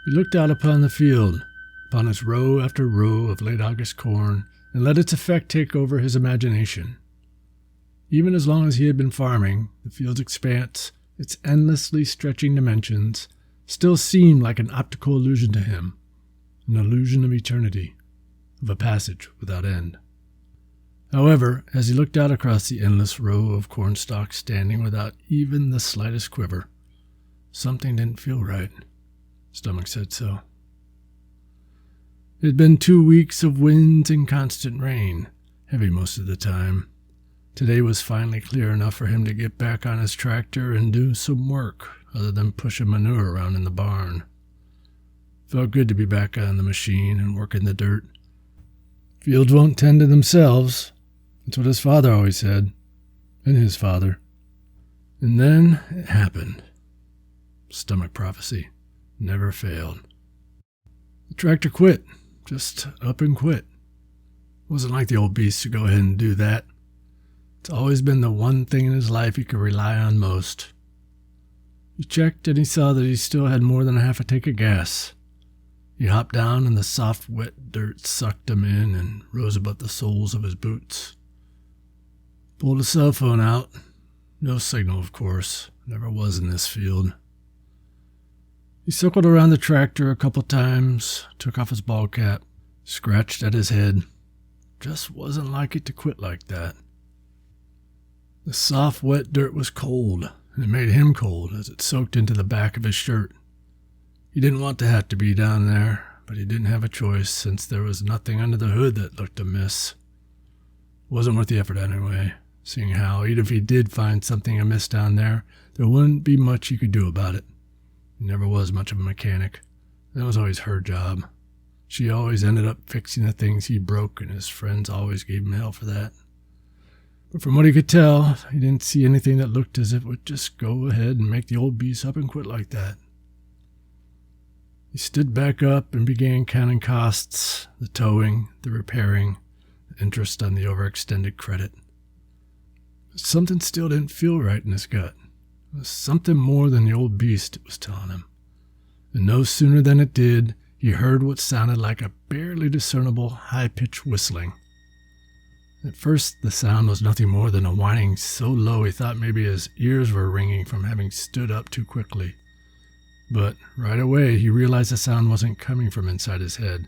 He looked out upon the field, upon its row after row of late August corn, and let its effect take over his imagination. Even as long as he had been farming, the field's expanse, its endlessly stretching dimensions, still seemed like an optical illusion to him, an illusion of eternity, of a passage without end. However, as he looked out across the endless row of corn stalks standing without even the slightest quiver, something didn't feel right. His stomach said so. It had been 2 weeks of winds and constant rain, heavy most of the time. Today was finally clear enough for him to get back on his tractor and do some work other than pushing manure around in the barn. Felt good to be back on the machine and working the dirt. Fields won't tend to themselves. That's what his father always said, and his father. And then it happened. Stomach prophecy never failed. The tractor quit, just up and quit. It wasn't like the old beast to go ahead and do that. It's always been the one thing in his life he could rely on most. He checked and he saw that he still had more than a half a tank of gas. He hopped down and the soft, wet dirt sucked him in and rose above the soles of his boots. Pulled his cell phone out. No signal, of course. Never was in this field. He circled around the tractor a couple times, took off his ball cap, scratched at his head. Just wasn't like it to quit like that. The soft, wet dirt was cold, and it made him cold as it soaked into the back of his shirt. He didn't want to have to be down there, but he didn't have a choice since there was nothing under the hood that looked amiss. It wasn't worth the effort anyway, seeing how, even if he did find something amiss down there, there wouldn't be much he could do about it. He never was much of a mechanic. That was always her job. She always ended up fixing the things he broke, and his friends always gave him hell for that. But from what he could tell, he didn't see anything that looked as if it would just go ahead and make the old beast up and quit like that. He stood back up and began counting costs, the towing, the repairing, the interest on the overextended credit. But something still didn't feel right in his gut. It was something more than the old beast was telling him. And no sooner than it did, he heard what sounded like a barely discernible high-pitched whistling. At first, the sound was nothing more than a whining so low he thought maybe his ears were ringing from having stood up too quickly. But right away, he realized the sound wasn't coming from inside his head.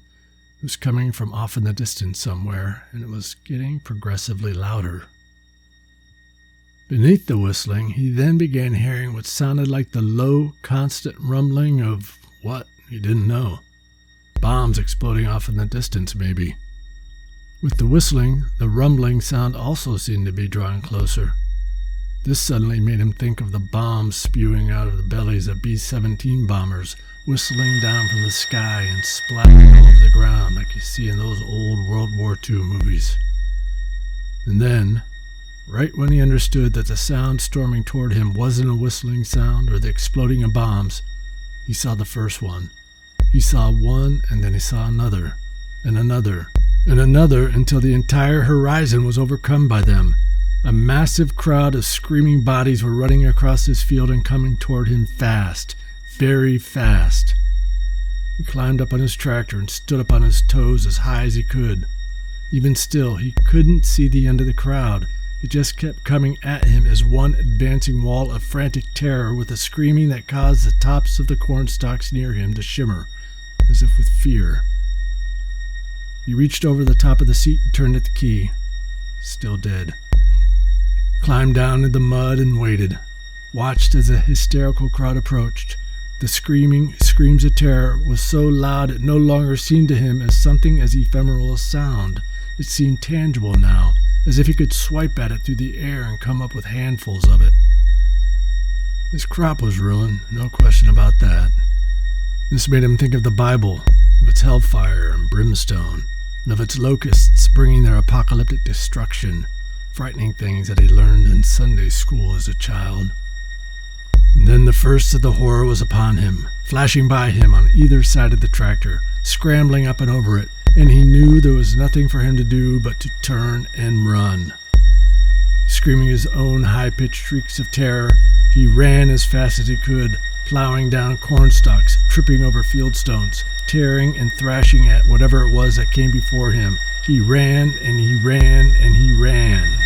It was coming from off in the distance somewhere, and it was getting progressively louder. Beneath the whistling, he then began hearing what sounded like the low, constant rumbling of what, he didn't know. Bombs exploding off in the distance, maybe. With the whistling, the rumbling sound also seemed to be drawing closer. This suddenly made him think of the bombs spewing out of the bellies of B-17 bombers, whistling down from the sky and splattering all over the ground like you see in those old World War II movies. And then, right when he understood that the sound storming toward him wasn't a whistling sound or the exploding of bombs, he saw the first one. He saw one, and then he saw another, and another, and another, until the entire horizon was overcome by them. A massive crowd of screaming bodies were running across his field and coming toward him fast, very fast. He climbed up on his tractor and stood up on his toes as high as he could. Even still, he couldn't see the end of the crowd. It just kept coming at him as one advancing wall of frantic terror with a screaming that caused the tops of the corn stalks near him to shimmer, as if with fear. He reached over the top of the seat and turned at the key. Still dead. Climbed down in the mud and waited. Watched as the hysterical crowd approached. The screams of terror was so loud it no longer seemed to him as something as ephemeral as sound. It seemed tangible now, as if he could swipe at it through the air and come up with handfuls of it. His crop was ruined, no question about that. This made him think of the Bible, of its hellfire and brimstone, and of its locusts bringing their apocalyptic destruction, frightening things that he learned in Sunday school as a child. And then the first of the horror was upon him, flashing by him on either side of the tractor, scrambling up and over it, and he knew there was nothing for him to do but to turn and run. Screaming his own high-pitched shrieks of terror, he ran as fast as he could, plowing down corn stalks, tripping over field stones, tearing and thrashing at whatever it was that came before him. He ran and he ran and he ran.